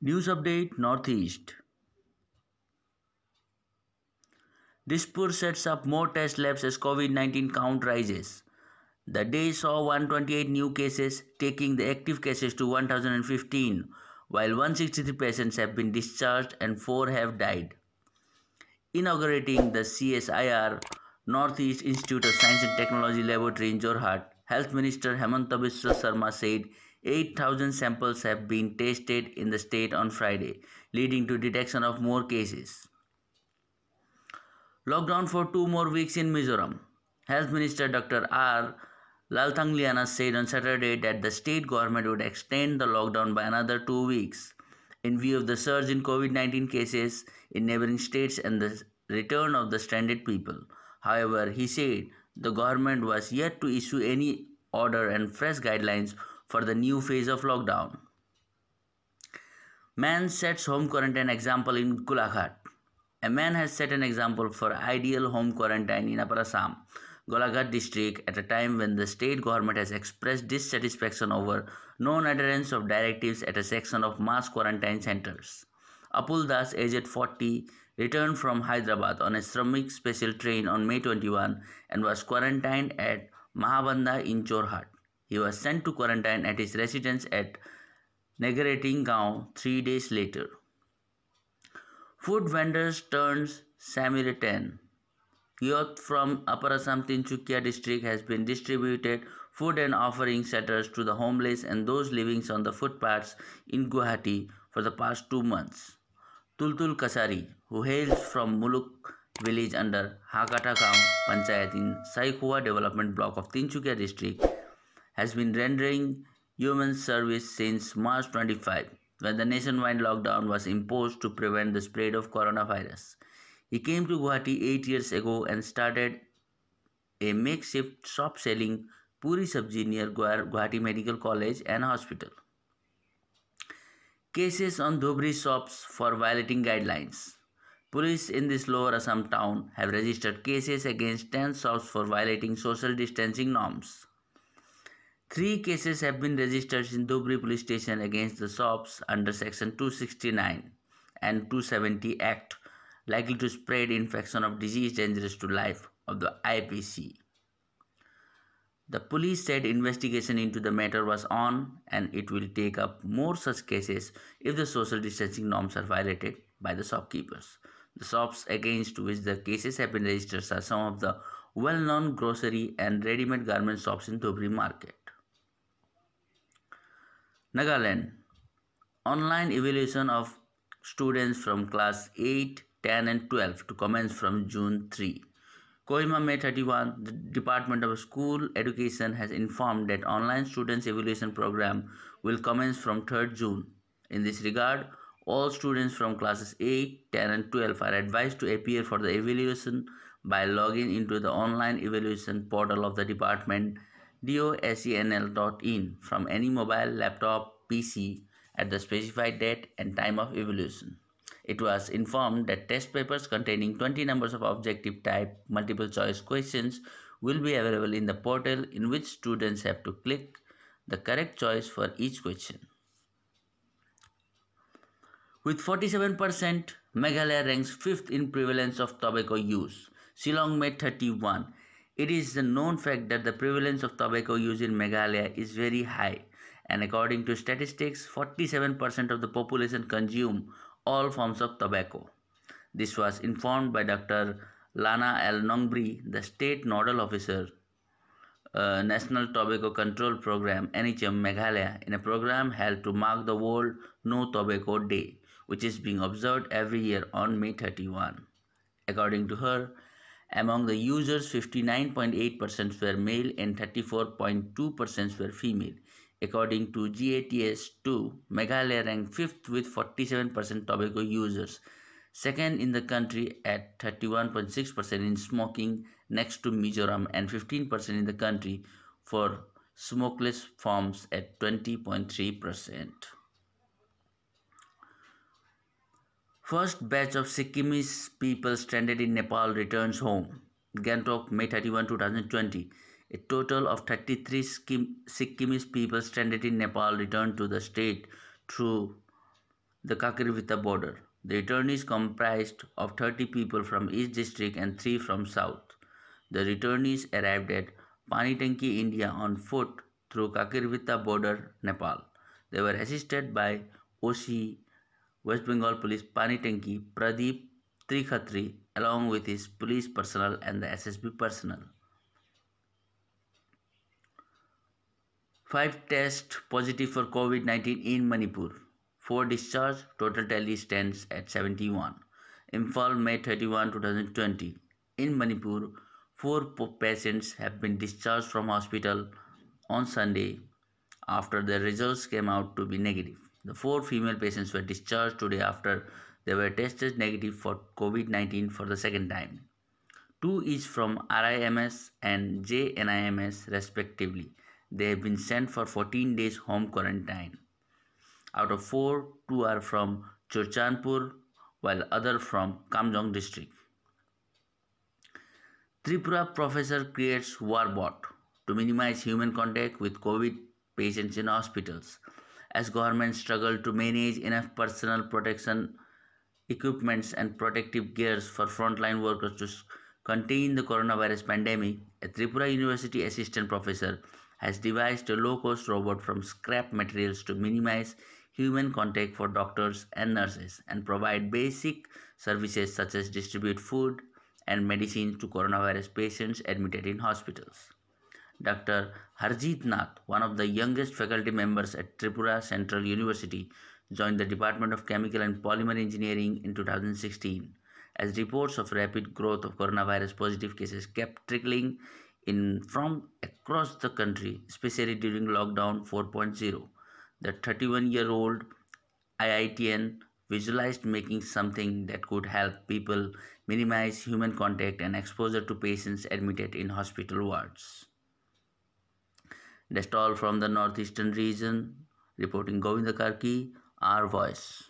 News update Northeast. Dispur sets up more test labs as COVID-19 count rises. The day saw 128 new cases, taking the active cases to 1015, while 163 patients have been discharged and 4 have died. Inaugurating the CSIR Northeast Institute of Science and Technology Laboratory in Jorhat, Health Minister Hemanta Biswa Sarma said 8,000 samples have been tested in the state on Friday, leading to detection of more cases. Lockdown for 2 more weeks in Mizoram. Health Minister Dr. R. Lalthangliana said on Saturday that the state government would extend the lockdown by another 2 weeks in view of the surge in COVID-19 cases in neighboring states and the return of the stranded people. However, he said the government was yet to issue any order and fresh guidelines for the new phase of lockdown. Man sets home quarantine example in Golaghat. A man has set an example for ideal home quarantine in Upper Assam, Golaghat district, at a time when the state government has expressed dissatisfaction over non-adherence of directives at a section of mass quarantine centers. Apul Das, aged 40, returned from Hyderabad on a Shramik special train on May 21 and was quarantined at Mahabandha in Jorhat. He was sent to quarantine at his residence at Negarating Gaon 3 days later. Food vendors turns Samaritan. Youth from Upper Assam Tinsukia district has been distributed food and offering shutters to the homeless and those living on the footpaths in Guwahati for the past 2 months. Tultul Kasari, who hails from Muluk village under Hakata Gaon Panchayat in Saikua development block of Tinsukia district, has been rendering human service since March 25, when the nationwide lockdown was imposed to prevent the spread of coronavirus. He came to Guwahati 8 years ago and started a makeshift shop selling puri sabji near Guwahati Medical College and Hospital. Cases on Dhubri shops for violating guidelines. Police in this lower Assam town have registered cases against 10 shops for violating social distancing norms. 3 cases have been registered in Dhubri police station against the shops under section 269 and 270 Act, likely to spread infection of disease dangerous to life of the IPC. The police said investigation into the matter was on and it will take up more such cases if the social distancing norms are violated by the shopkeepers. The shops against which the cases have been registered are some of the well-known grocery and ready-made garment shops in Dhubri market. Nagaland. Online evaluation of students from class 8, 10 and 12 to commence from June 3. Kohima, May 31, the Department of School Education has informed that online students evaluation program will commence from 3rd June. In this regard, all students from classes 8, 10 and 12 are advised to appear for the evaluation by logging into the online evaluation portal of the department dosenl.in from any mobile, laptop, PC at the specified date and time of evaluation. It was informed that test papers containing 20 numbers of objective type multiple choice questions will be available in the portal, in which students have to click the correct choice for each question. With 47%, Meghalaya ranks 5th in prevalence of tobacco use. Shillong, May 31. It is a known fact that the prevalence of tobacco use in Meghalaya is very high, and according to statistics, 47% of the population consume all forms of tobacco. This was informed by Dr. Lana L. Nongbri, the State Nodal Officer, National Tobacco Control Program NHM Meghalaya, in a program held to mark the World No Tobacco Day, which is being observed every year on May 31. According to her, among the users, 59.8% were male and 34.2% were female. According to GATS2, Meghalaya ranked 5th with 47% tobacco users, second in the country at 31.6% in smoking, next to Mizoram, and 15% in the country for smokeless forms at 20.3%. First batch of Sikkimese people stranded in Nepal returns home. Gangtok, May 31, 2020. A total of 33 Sikkimese people stranded in Nepal returned to the state through the Kakrivita border. The returnees comprised of 30 people from East District and 3 from South. The returnees arrived at Panitanki, India on foot through Kakirvita border, Nepal. They were assisted by OC West Bengal Police Panitanki Pradeep Trikhatri along with his police personnel and the SSB personnel. 5 tests positive for COVID-19 in Manipur. 4 discharged, total tally stands at 71. Imphal, May 31, 2020. In Manipur, 4 patients have been discharged from hospital on Sunday after their results came out to be negative. The 4 female patients were discharged today after they were tested negative for COVID-19 for the second time. 2 each from RIMS and JNIMS respectively. They have been sent for 14 days home quarantine. Out of 4, 2 are from Churchandpur while other from Kamjong district. Tripura professor creates warbot to minimize human contact with COVID patients in hospitals. As governments struggle to manage enough personal protection equipments and protective gears for frontline workers to contain the coronavirus pandemic, a Tripura University assistant professor has devised a low-cost robot from scrap materials to minimize human contact for doctors and nurses and provide basic services such as distribute food and medicines to coronavirus patients admitted in hospitals. Dr. Harjeet Nath, one of the youngest faculty members at Tripura Central University, joined the Department of Chemical and Polymer Engineering in 2016. As reports of rapid growth of coronavirus positive cases kept trickling in from across the country, especially during lockdown 4.0, the 31-year-old IITN visualized making something that could help people minimize human contact and exposure to patients admitted in hospital wards. That's all from the northeastern region. Reporting Govinda Karki, our voice.